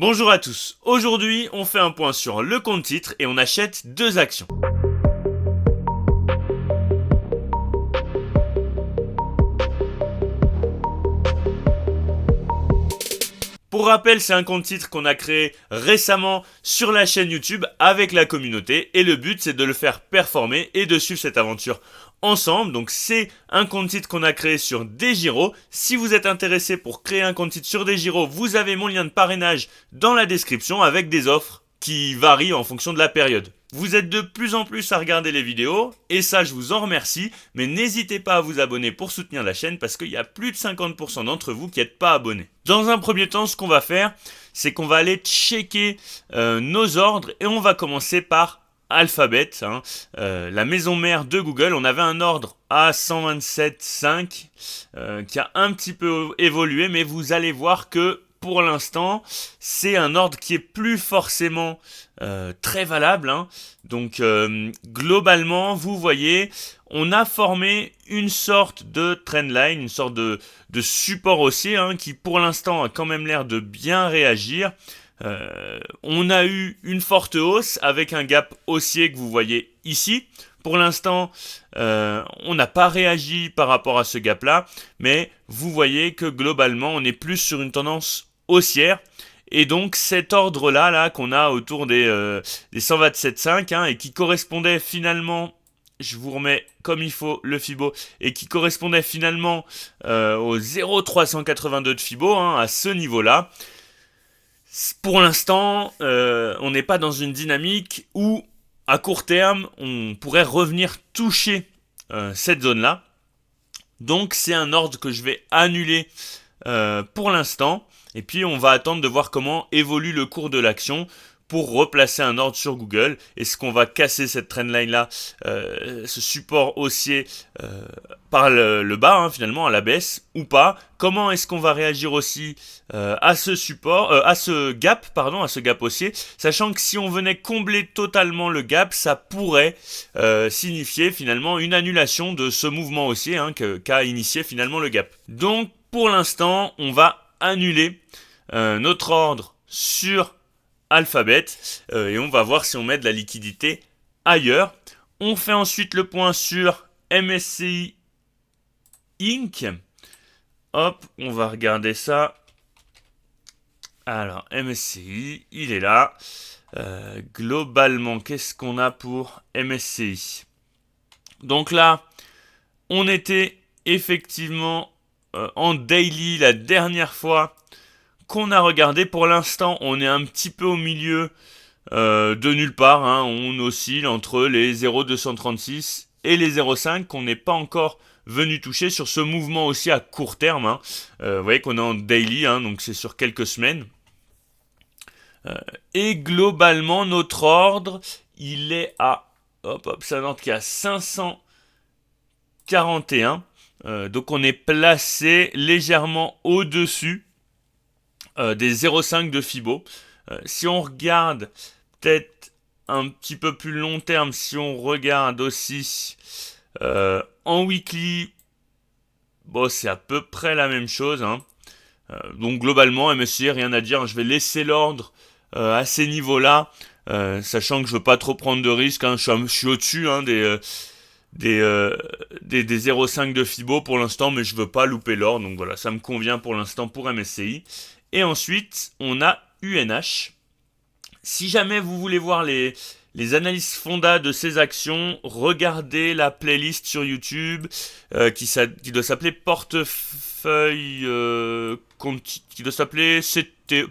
Bonjour à tous, aujourd'hui on fait un point sur le compte titre et on achète deux actions. Pour rappel, c'est un compte titre qu'on a créé récemment sur la chaîne YouTube avec la communauté et le but c'est de le faire performer et de suivre cette aventure ensemble. Donc c'est un compte titre qu'on a créé sur DesGiro. Si vous êtes intéressé pour créer un compte titre sur DesGiro, vous avez mon lien de parrainage dans la description avec des offres qui varient en fonction de la période. Vous êtes de plus en plus à regarder les vidéos, et ça je vous en remercie, mais n'hésitez pas à vous abonner pour soutenir la chaîne parce qu'il y a plus de 50% d'entre vous qui n'êtes pas abonnés. Dans un premier temps, ce qu'on va faire, c'est qu'on va aller checker nos ordres, et on va commencer par Alphabet, la maison mère de Google. On avait un ordre à 127,5 qui a un petit peu évolué, mais vous allez voir que pour l'instant, c'est un ordre qui est plus forcément très valable. Donc, globalement, vous voyez, on a formé une sorte de trendline, une sorte de support haussier qui, pour l'instant, a quand même l'air de bien réagir. On a eu une forte hausse avec un gap haussier que vous voyez ici. Pour l'instant, on n'a pas réagi par rapport à ce gap-là, mais vous voyez que globalement, on est plus sur une tendance haussière. Et donc cet ordre-là qu'on a autour des 127,5 et qui correspondait finalement, je vous remets comme il faut le Fibo, et qui correspondait finalement au 0,382 de Fibo, à ce niveau-là. Pour l'instant, on n'est pas dans une dynamique où, à court terme, on pourrait revenir toucher cette zone-là. Donc c'est un ordre que je vais annuler pour l'instant. Et puis on va attendre de voir comment évolue le cours de l'action pour replacer un ordre sur Google. Est-ce qu'on va casser cette trendline là, ce support haussier par le bas finalement, à la baisse ou pas? Comment est-ce qu'on va réagir aussi à ce support, à ce gap haussier, sachant que si on venait combler totalement le gap, ça pourrait signifier finalement une annulation de ce mouvement haussier qu'a initié finalement le gap. Donc pour l'instant, on va annuler notre ordre sur Alphabet et on va voir si on met de la liquidité ailleurs. On fait ensuite le point sur MSCI Inc. Hop, on va regarder ça. Alors, MSCI, il est là. Globalement, qu'est-ce qu'on a pour MSCI? Donc là, on était effectivement en daily la dernière fois qu'on a regardé. Pour l'instant, on est un petit peu au milieu de nulle part. On oscille entre les 0,236 et les 0,5 qu'on n'est pas encore venu toucher sur ce mouvement aussi à court terme. Vous voyez qu'on est en daily, donc c'est sur quelques semaines. Et globalement, notre ordre, il est à... c'est un ordre qui est à 541. Donc on est placé légèrement au-dessus des 0,5 de Fibo. Si on regarde peut-être un petit peu plus long terme, si on regarde aussi en weekly, c'est à peu près la même chose. Donc globalement, MSCI, rien à dire. Je vais laisser l'ordre à ces niveaux-là, sachant que je ne veux pas trop prendre de risques. Je suis au-dessus des 0,5 de Fibo pour l'instant, mais je veux pas louper l'ordre, donc voilà, ça me convient pour l'instant pour MSCI. Et ensuite, on a UNH. Si jamais vous voulez voir les analyses fonda de ces actions, regardez la playlist sur YouTube qui doit s'appeler portefeuille qui doit s'appeler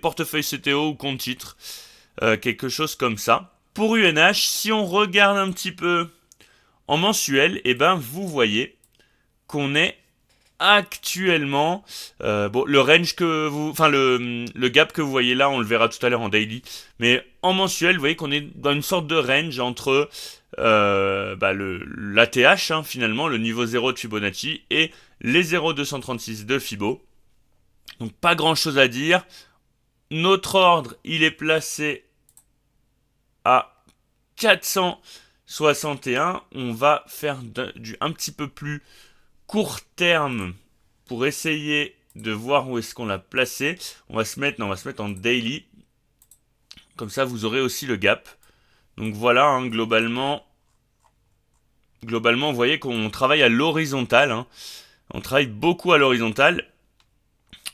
portefeuille CTO ou compte titre, quelque chose comme ça. Pour UNH, si on regarde un petit peu en mensuel, vous voyez qu'on est actuellement le range le gap que vous voyez là, on le verra tout à l'heure en daily, mais en mensuel, vous voyez qu'on est dans une sorte de range entre l'ATH finalement, le niveau 0 de Fibonacci, et les 0,236 de Fibo. Donc pas grand chose à dire. Notre ordre, il est placé à 461. On va faire du un petit peu plus court terme pour essayer de voir où est-ce qu'on l'a placé. On va se mettre en daily. Comme ça, vous aurez aussi le gap. Donc voilà, hein, globalement, vous voyez qu'on travaille à l'horizontale. Hein. On travaille beaucoup à l'horizontale.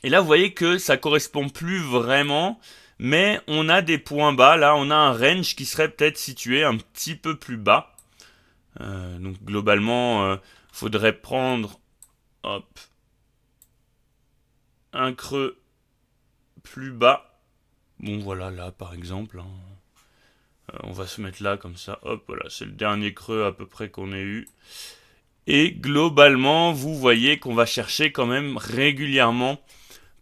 Et là, vous voyez que ça correspond plus vraiment, mais on a des points bas. Là, on a un range qui serait peut-être situé un petit peu plus bas. Donc globalement, faudrait prendre hop, un creux plus bas. Bon, voilà, là, par exemple. Hein. On va se mettre là, comme ça. Hop, voilà, c'est le dernier creux à peu près qu'on ait eu. Et globalement, vous voyez qu'on va chercher quand même régulièrement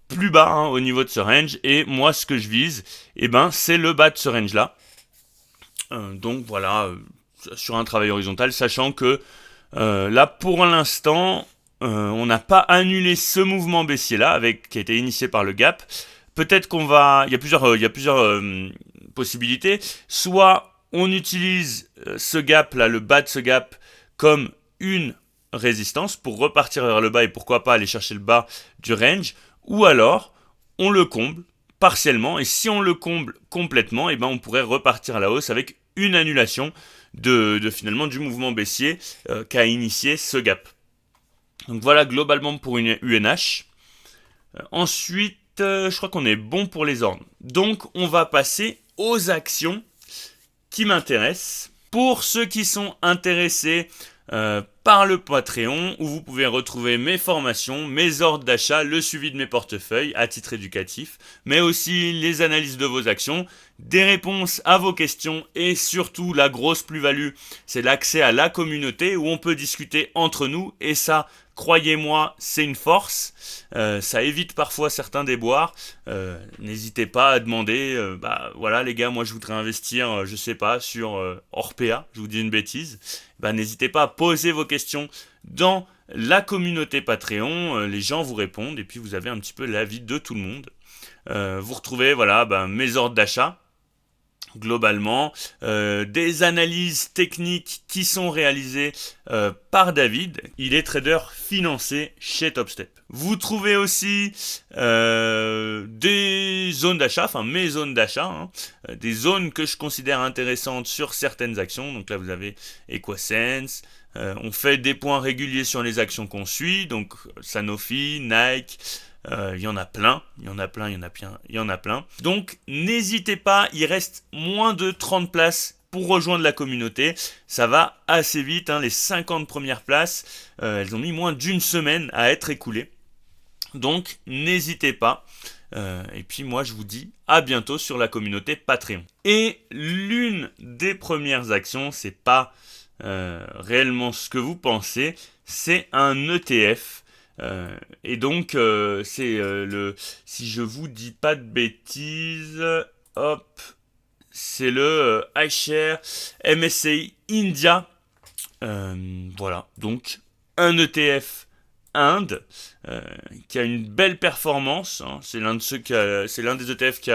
plus bas hein, au niveau de ce range. Et moi, ce que je vise, c'est le bas de ce range-là. Donc voilà, sur un travail horizontal, sachant que là, pour l'instant, on n'a pas annulé ce mouvement baissier-là, qui a été initié par le gap. Peut-être qu'on va... Il y a plusieurs possibilités. Soit on utilise ce gap-là, le bas de ce gap, comme une résistance pour repartir vers le bas et pourquoi pas aller chercher le bas du range. Ou alors, on le comble partiellement. Et si on le comble complètement, on pourrait repartir à la hausse avec une annulation finalement du mouvement baissier qu'a initié ce gap. Donc voilà globalement pour une UNH. Ensuite, je crois qu'on est bon pour les ordres. Donc on va passer aux actions qui m'intéressent. Pour ceux qui sont intéressés par le Patreon, où vous pouvez retrouver mes formations, mes ordres d'achat, le suivi de mes portefeuilles à titre éducatif, mais aussi les analyses de vos actions, des réponses à vos questions et surtout la grosse plus-value, c'est l'accès à la communauté où on peut discuter entre nous et ça, croyez-moi, c'est une force. Ça évite parfois certains déboires. N'hésitez pas à demander, voilà les gars, moi je voudrais investir, je sais pas, sur Orpea, je vous dis une bêtise. N'hésitez pas à poser vos questions dans la communauté Patreon. Les gens vous répondent et puis vous avez un petit peu l'avis de tout le monde. Vous retrouvez mes ordres d'achat. Globalement, des analyses techniques qui sont réalisées par David. Il est trader financé chez Topstep. Vous trouvez aussi des zones d'achat, enfin mes zones d'achat, des zones que je considère intéressantes sur certaines actions. Donc là, vous avez Equasense. On fait des points réguliers sur les actions qu'on suit. Donc Sanofi, Nike... il y en a plein. Donc, n'hésitez pas, il reste moins de 30 places pour rejoindre la communauté. Ça va assez vite, les 50 premières places, elles ont mis moins d'une semaine à être écoulées. Donc, n'hésitez pas. Et puis moi, je vous dis à bientôt sur la communauté Patreon. Et l'une des premières actions, c'est pas réellement ce que vous pensez, c'est un ETF. Et donc c'est si je vous dis pas de bêtises, hop, c'est le iShares MSCI India. Voilà, donc un ETF Inde qui a une belle performance. C'est l'un des ETF qui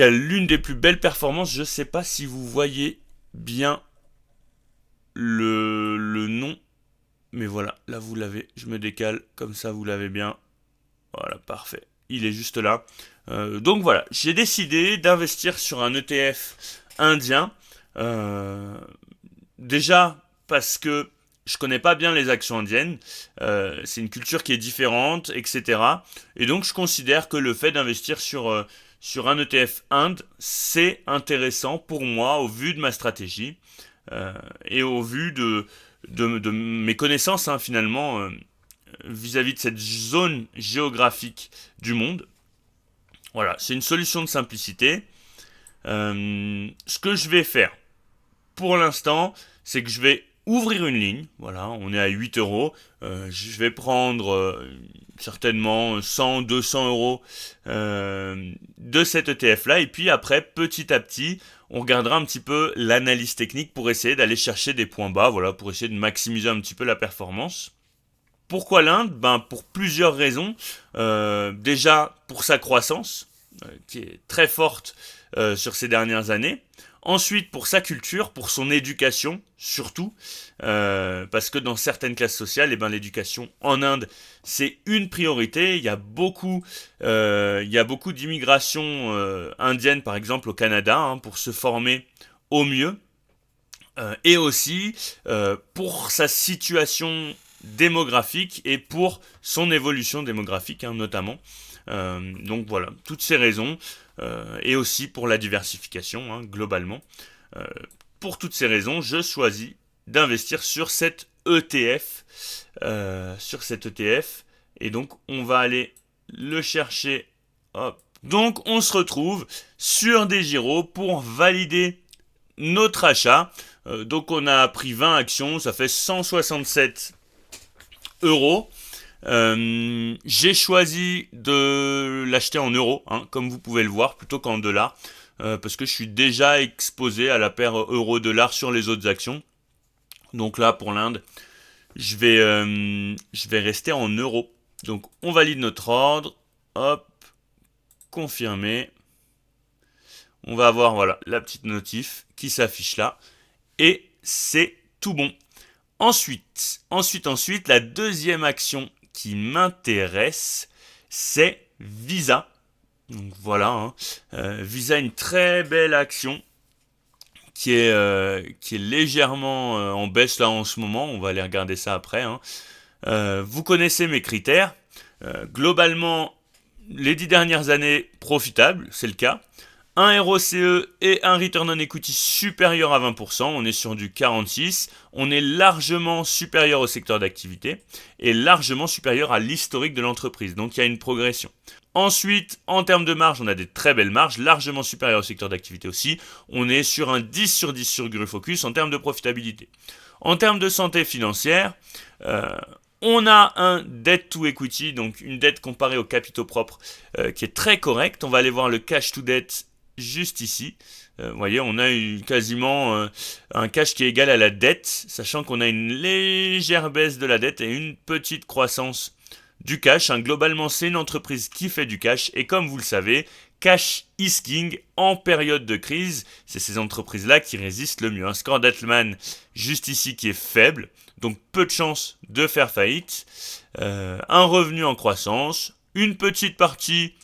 a l'une des plus belles performances. Je sais pas si vous voyez bien le nom. Mais voilà, là vous l'avez, je me décale, comme ça vous l'avez bien. Voilà, parfait. Il est juste là. Donc voilà, j'ai décidé d'investir sur un ETF indien. Déjà parce que je connais pas bien les actions indiennes. C'est une culture qui est différente, etc. Et donc je considère que le fait d'investir sur un ETF Inde, c'est intéressant pour moi au vu de ma stratégie et au vu de mes connaissances finalement vis-à-vis de cette zone géographique du monde. Voilà, c'est une solution de simplicité. Ce que je vais faire pour l'instant, c'est que je vais ouvrir une ligne. Voilà, on est à 8 euros. Je vais prendre certainement 100, 200 euros de cet ETF là. Et puis après, petit à petit, on regardera un petit peu l'analyse technique pour essayer d'aller chercher des points bas, voilà, pour essayer de maximiser un petit peu la performance. Pourquoi l'Inde ? Pour plusieurs raisons. Déjà, pour sa croissance. qui est très forte sur ces dernières années. Ensuite, pour sa culture, pour son éducation, surtout, parce que dans certaines classes sociales, l'éducation en Inde, c'est une priorité. Il y a beaucoup d'immigration indienne, par exemple, au Canada, pour se former au mieux. Et aussi pour sa situation démographique et pour son évolution démographique, notamment. Donc voilà, toutes ces raisons, et aussi pour la diversification, globalement. Euh, pour toutes ces raisons, je choisis d'investir sur cet ETF. Et donc, on va aller le chercher. Hop. Donc, on se retrouve sur DEGIRO pour valider notre achat. Donc, on a pris 20 actions, ça fait 167 euros. J'ai choisi de l'acheter en euros, comme vous pouvez le voir, plutôt qu'en dollars, parce que je suis déjà exposé à la paire euro-dollar sur les autres actions. Donc là, pour l'Inde, je vais rester en euros. Donc on valide notre ordre, hop, confirmer. On va avoir voilà la petite notif qui s'affiche là, et c'est tout bon. Ensuite, la deuxième action qui m'intéresse, c'est Visa. Donc voilà, Visa, une très belle action qui est légèrement en baisse là en ce moment. On va aller regarder ça après. Vous connaissez mes critères. Globalement, les 10 dernières années, profitables, c'est le cas. Un ROCE et un Return on Equity supérieur à 20%, on est sur du 46%, on est largement supérieur au secteur d'activité et largement supérieur à l'historique de l'entreprise, donc il y a une progression. Ensuite, en termes de marge, on a des très belles marges, largement supérieures au secteur d'activité aussi, on est sur un 10 sur 10 sur GuruFocus en termes de profitabilité. En termes de santé financière, on a un debt to equity, donc une dette comparée aux capitaux propres qui est très correcte. On va aller voir le cash to debt juste ici. Vous voyez, on a quasiment un cash qui est égal à la dette, sachant qu'on a une légère baisse de la dette et une petite croissance du cash. Globalement, c'est une entreprise qui fait du cash et comme vous le savez, cash is king en période de crise. C'est ces entreprises-là qui résistent le mieux. Un score d'Altman juste ici qui est faible, donc peu de chances de faire faillite. Un revenu en croissance, une petite partie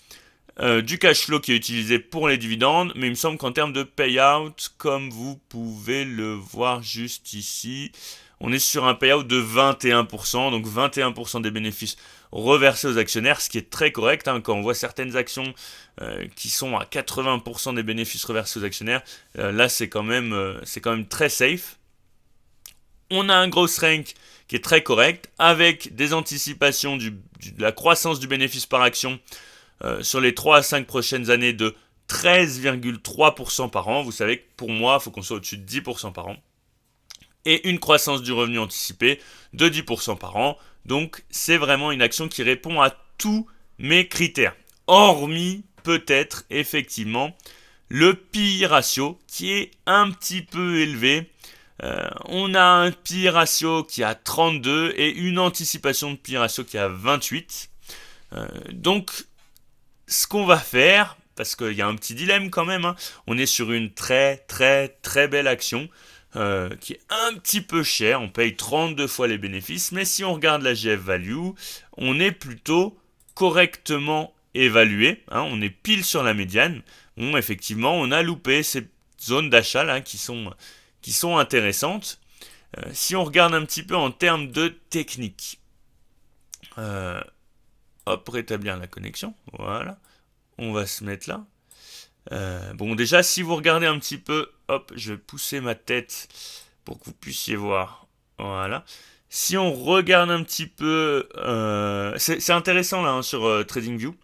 du cash flow qui est utilisé pour les dividendes, mais il me semble qu'en termes de payout, comme vous pouvez le voir juste ici, on est sur un payout de 21%, donc 21% des bénéfices reversés aux actionnaires, ce qui est très correct, quand on voit certaines actions qui sont à 80% des bénéfices reversés aux actionnaires, là c'est quand même très safe. On a un gross rank qui est très correct, avec des anticipations de la croissance du bénéfice par action sur les 3 à 5 prochaines années de 13,3% par an. Vous savez que pour moi, il faut qu'on soit au-dessus de 10% par an. Et une croissance du revenu anticipé de 10% par an. Donc, c'est vraiment une action qui répond à tous mes critères. Hormis, peut-être, effectivement, le PI ratio qui est un petit peu élevé. On a un PI ratio qui est à 32 et une anticipation de PI ratio qui est à 28. Donc, ce qu'on va faire, parce qu'il y a un petit dilemme quand même, on est sur une très très très belle action qui est un petit peu chère, on paye 32 fois les bénéfices, mais si on regarde la GF Value, on est plutôt correctement évalué, on est pile sur la médiane. Bon, effectivement, on a loupé ces zones d'achat là qui sont intéressantes. Si on regarde un petit peu en termes de technique, hop, rétablir la connexion, voilà, on va se mettre là. Bon, déjà, si vous regardez un petit peu, hop, je vais pousser ma tête pour que vous puissiez voir, voilà. Si on regarde un petit peu, c'est intéressant là sur TradingView,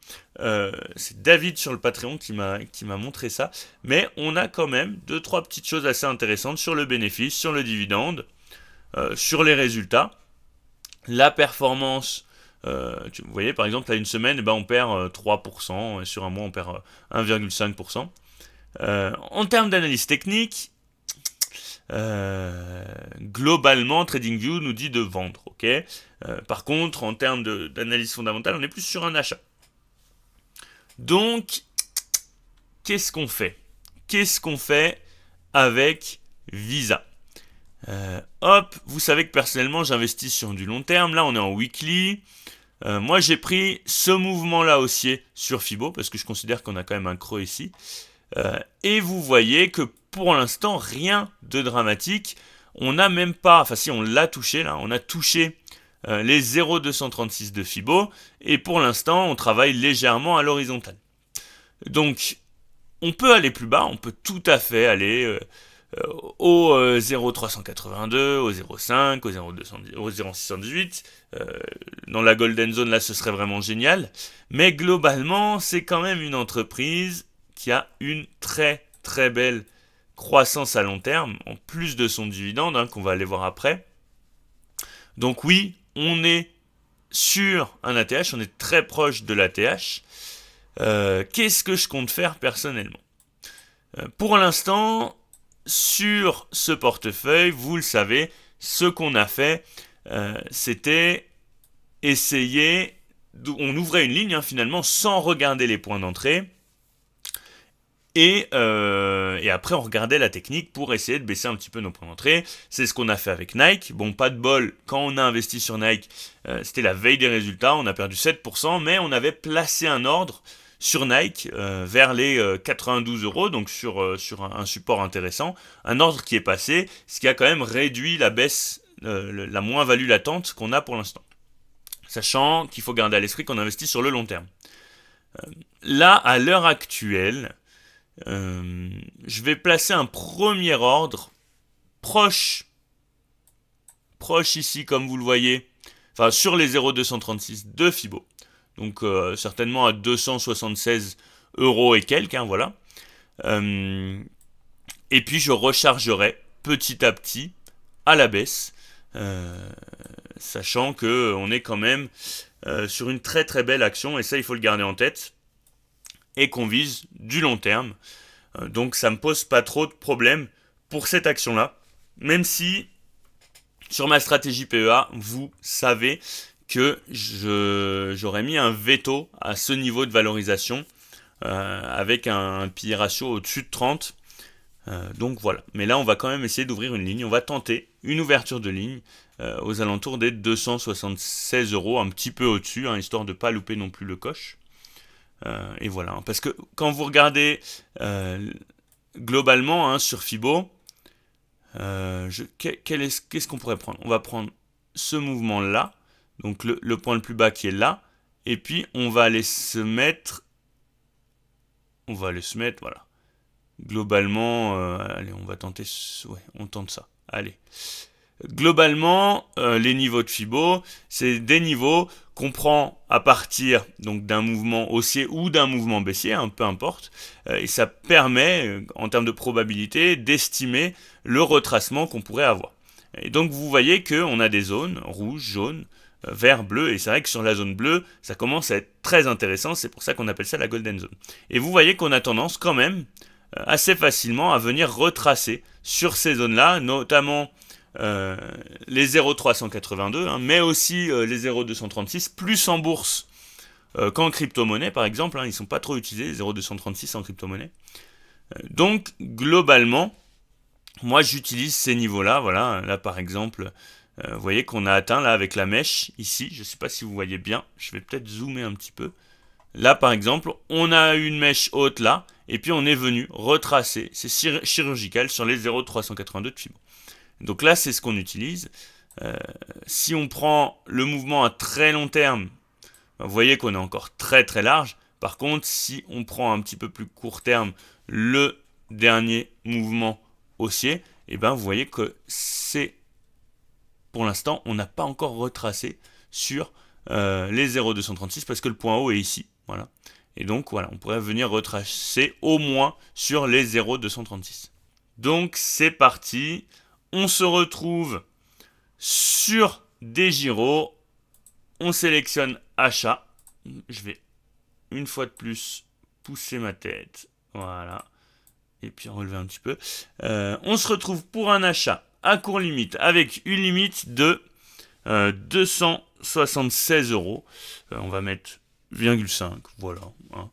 c'est David sur le Patreon qui m'a montré ça, mais on a quand même 2-3 petites choses assez intéressantes sur le bénéfice, sur le dividende, sur les résultats, la performance. Vous voyez, par exemple, là, une semaine, on perd 3%, et sur un mois, on perd 1,5%. En termes d'analyse technique, globalement, TradingView nous dit de vendre. Okay, par contre, en termes d'analyse fondamentale, on est plus sur un achat. Donc, qu'est-ce qu'on fait? Qu'est-ce qu'on fait avec Visa? Hop, vous savez que personnellement j'investis sur du long terme. Là on est en weekly. Moi j'ai pris ce mouvement là haussier sur Fibo parce que je considère qu'on a quand même un creux ici. Et vous voyez que pour l'instant rien de dramatique. On n'a même pas, enfin si on l'a touché là, on a touché les 0,236 de Fibo et pour l'instant on travaille légèrement à l'horizontale. Donc on peut aller plus bas, on peut tout à fait aller au 0,382, au 0,5, au 0,210, au 0,618. Dans la Golden Zone, là, ce serait vraiment génial. Mais globalement, c'est quand même une entreprise qui a une très très belle croissance à long terme, en plus de son dividende, hein, qu'on va aller voir après. Donc oui, on est sur un ATH, on est très proche de l'ATH. Qu'est-ce que je compte faire personnellement? Pour l'instant, sur ce portefeuille, vous le savez, ce qu'on a fait, c'était essayer, on ouvrait une ligne finalement sans regarder les points d'entrée, et après on regardait la technique pour essayer de baisser un petit peu nos points d'entrée. C'est ce qu'on a fait avec Nike. Bon, pas de bol, quand on a investi sur Nike, c'était la veille des résultats, on a perdu 7%, mais on avait placé un ordre sur Nike vers les 92 euros, donc sur un support intéressant, un ordre qui est passé, ce qui a quand même réduit la baisse, la moins-value latente qu'on a pour l'instant. Sachant qu'il faut garder à l'esprit qu'on investit sur le long terme. Là, à l'heure actuelle, je vais placer un premier ordre proche ici, comme vous le voyez, enfin sur les 0,236 de Fibo. Donc certainement à 276 euros et quelques, hein, voilà. Et puis je rechargerai petit à petit à la baisse, sachant que on est quand même sur une très très belle action, et ça il faut le garder en tête, et qu'on vise du long terme. Donc ça me pose pas trop de problèmes pour cette action-là, même si sur ma stratégie PEA, vous savez que j'aurais mis un veto à ce niveau de valorisation avec un PI ratio au-dessus de 30. Donc voilà. Mais là, on va quand même essayer d'ouvrir une ligne. On va tenter une ouverture de ligne aux alentours des 276 euros, un petit peu au-dessus, hein, histoire de ne pas louper non plus le coche. Et voilà. Parce que quand vous regardez globalement, hein, sur Fibo, qu'est-ce qu'on pourrait prendre? On va prendre ce mouvement-là, donc le point le plus bas qui est là, et puis on va aller se mettre, voilà. Globalement, allez, on va tenter, ouais, on tente ça. Allez. Globalement, les niveaux de Fibo, c'est des niveaux qu'on prend à partir donc d'un mouvement haussier ou d'un mouvement baissier, hein, peu importe, et ça permet, en termes de probabilité, d'estimer le retracement qu'on pourrait avoir. Et donc vous voyez qu'on a des zones rouge, jaune, vert, bleu, et c'est vrai que sur la zone bleue, ça commence à être très intéressant, c'est pour ça qu'on appelle ça la Golden Zone. Et vous voyez qu'on a tendance quand même assez facilement à venir retracer sur ces zones-là, notamment les 0,382, hein, mais aussi les 0,236, plus en bourse qu'en crypto-monnaie par exemple, hein, ils ne sont pas trop utilisés, les 0,236 en crypto-monnaie. Donc globalement, moi j'utilise ces niveaux-là, voilà, là par exemple, vous voyez qu'on a atteint là avec la mèche ici, je ne sais pas si vous voyez bien, je vais peut-être zoomer un petit peu. Là par exemple, on a une mèche haute là, et puis on est venu retracer, c'est chirurgical sur les 0,382 de Fibo. Donc là, c'est ce qu'on utilise. Si on prend le mouvement à très long terme, vous voyez qu'on est encore très très large. Par contre, si on prend un petit peu plus court terme le dernier mouvement haussier, et ben vous voyez que c'est, pour l'instant, on n'a pas encore retracé sur les 0,236 parce que le point haut est ici. Voilà. Et donc voilà, on pourrait venir retracer au moins sur les 0,236. Donc c'est parti. On se retrouve sur des gyros. On sélectionne achat. Je vais une fois de plus pousser ma tête. Voilà. Et puis relever un petit peu. On se retrouve pour un achat à court limite avec une limite de 276 euros. On va mettre 0,5. Voilà. Hein.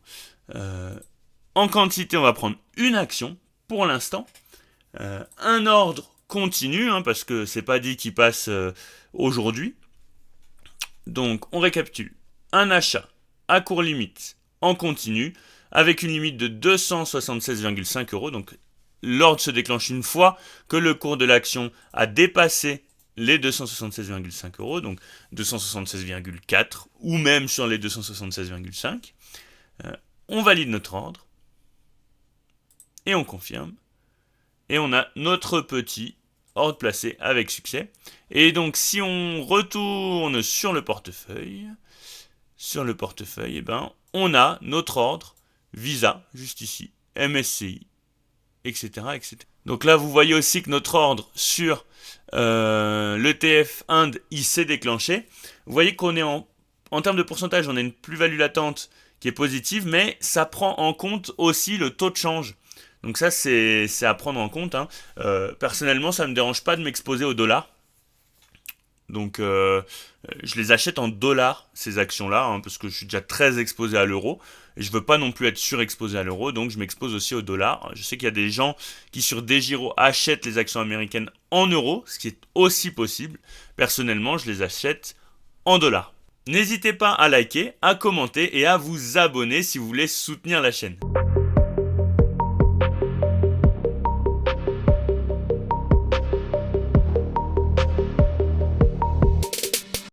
En quantité, on va prendre une action pour l'instant. Un ordre continu, parce que c'est pas dit qu'il passe aujourd'hui. Donc on récapitule. Un achat à court limite en continu avec une limite de 276,5 euros. Donc l'ordre se déclenche une fois que le cours de l'action a dépassé les 276,5 euros, donc 276,4 ou même sur les 276,5. On valide notre ordre et on confirme. Et on a notre petit ordre placé avec succès. Et donc si on retourne sur le portefeuille, eh ben, on a notre ordre Visa, juste ici, MSCI, etc., etc. Donc là, vous voyez aussi que notre ordre sur l'ETF Inde, il s'est déclenché. Vous voyez qu'on est en termes de pourcentage, on a une plus-value latente qui est positive, mais ça prend en compte aussi le taux de change. Donc ça, c'est à prendre en compte. Personnellement, ça ne me dérange pas de m'exposer au dollar. Donc je les achète en dollars, ces actions-là, parce que je suis déjà très exposé à l'euro. Et je veux pas non plus être surexposé à l'euro, donc je m'expose aussi au dollar. Je sais qu'il y a des gens qui sur DEGIRO achètent les actions américaines en euros, ce qui est aussi possible. Personnellement, je les achète en dollars. N'hésitez pas à liker, à commenter et à vous abonner si vous voulez soutenir la chaîne.